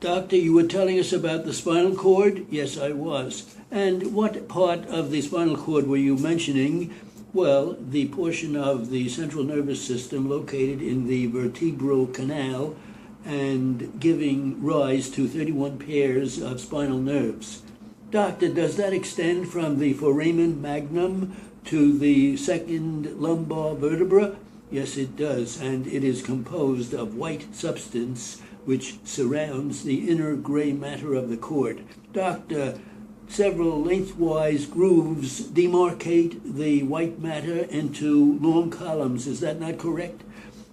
Doctor, you were telling us about the spinal cord? Yes, I was. And what part of the spinal cord were you mentioning? Well, the portion of the central nervous system located in the vertebral canal and giving rise to 31 pairs of spinal nerves. Doctor, does that extend from the foramen magnum to the second lumbar vertebra? Yes, it does, and it is composed of white substance which surrounds the inner gray matter of the cord. Doctor, several lengthwise grooves demarcate the white matter into long columns. Is that not correct?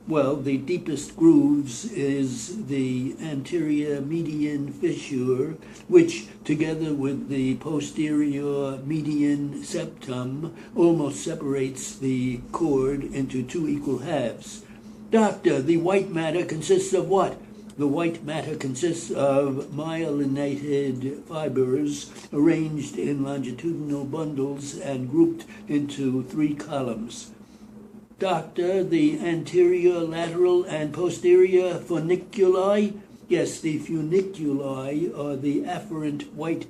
Well, the deepest grooves is the anterior median fissure, which, together with the posterior median septum, almost separates the cord into two equal halves. Doctor, the white matter consists of what? The white matter consists of myelinated fibers arranged in longitudinal bundles and grouped into three columns. Doctor, the anterior, lateral, and posterior funiculi? Yes, the funiculi are the afferent white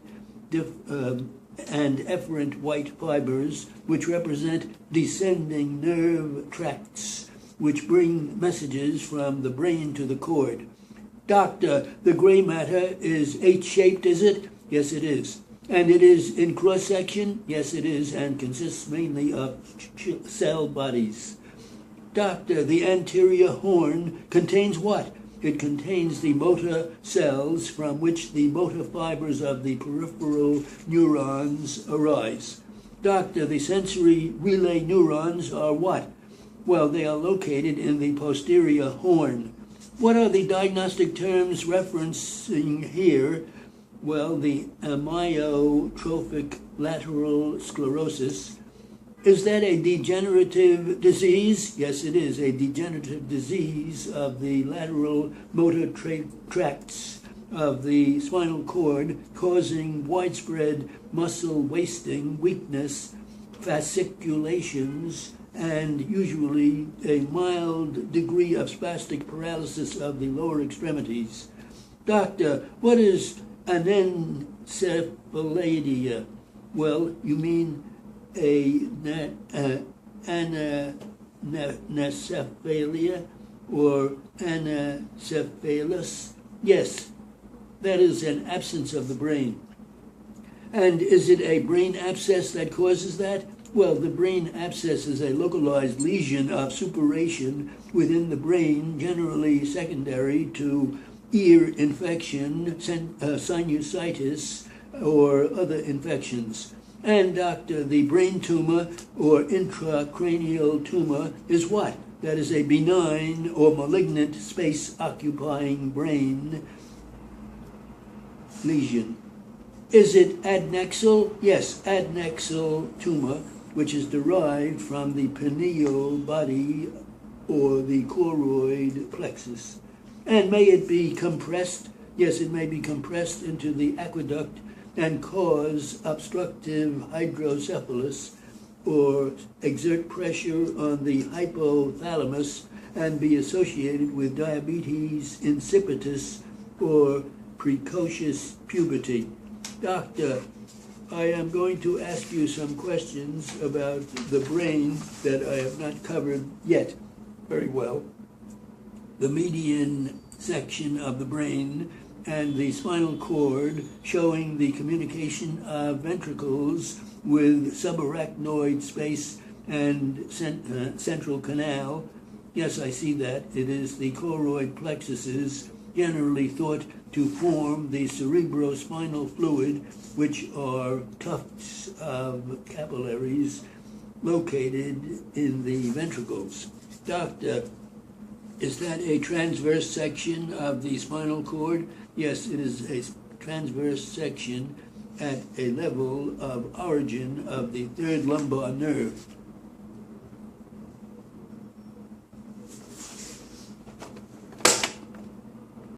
and efferent white fibers, which represent descending nerve tracts, which bring messages from the brain to the cord. Doctor, the gray matter is H-shaped, is it? Yes, it is. And it is in cross-section? Yes, it is, and consists mainly of cell bodies. Doctor, the anterior horn contains what? It contains the motor cells from which the motor fibers of the peripheral neurons arise. Doctor, the sensory relay neurons are what? Well, they are located in the posterior horn. What are the diagnostic terms referencing here? Well, the amyotrophic lateral sclerosis. Is that a degenerative disease? Yes, it is a degenerative disease of the lateral motor tracts of the spinal cord, causing widespread muscle wasting, weakness, fasciculations, and usually a mild degree of spastic paralysis of the lower extremities. Doctor, what is anencephalia? Well, you mean anencephalia or anencephalus? Yes, that is an absence of the brain. And is it a brain abscess that causes that? Well, the brain abscess is a localized lesion of suppuration within the brain, generally secondary to ear infection, sinusitis, or other infections. And doctor, the brain tumor or intracranial tumor is what? That is a benign or malignant space-occupying brain lesion. Is it adnexal? Yes, adnexal tumor, which is derived from the pineal body or the choroid plexus. And may it be compressed? Yes, it may be compressed into the aqueduct and cause obstructive hydrocephalus or exert pressure on the hypothalamus and be associated with diabetes insipidus or precocious puberty. Doctor, I am going to ask you some questions about the brain that I have not covered yet very well. The median section of the brain and the spinal cord showing the communication of ventricles with subarachnoid space and central canal. Yes, I see that. It is the choroid plexuses generally thought to form the cerebrospinal fluid, which are tufts of capillaries located in the ventricles. Doctor, is that a transverse section of the spinal cord? Yes, it is a transverse section at a level of origin of the third lumbar nerve.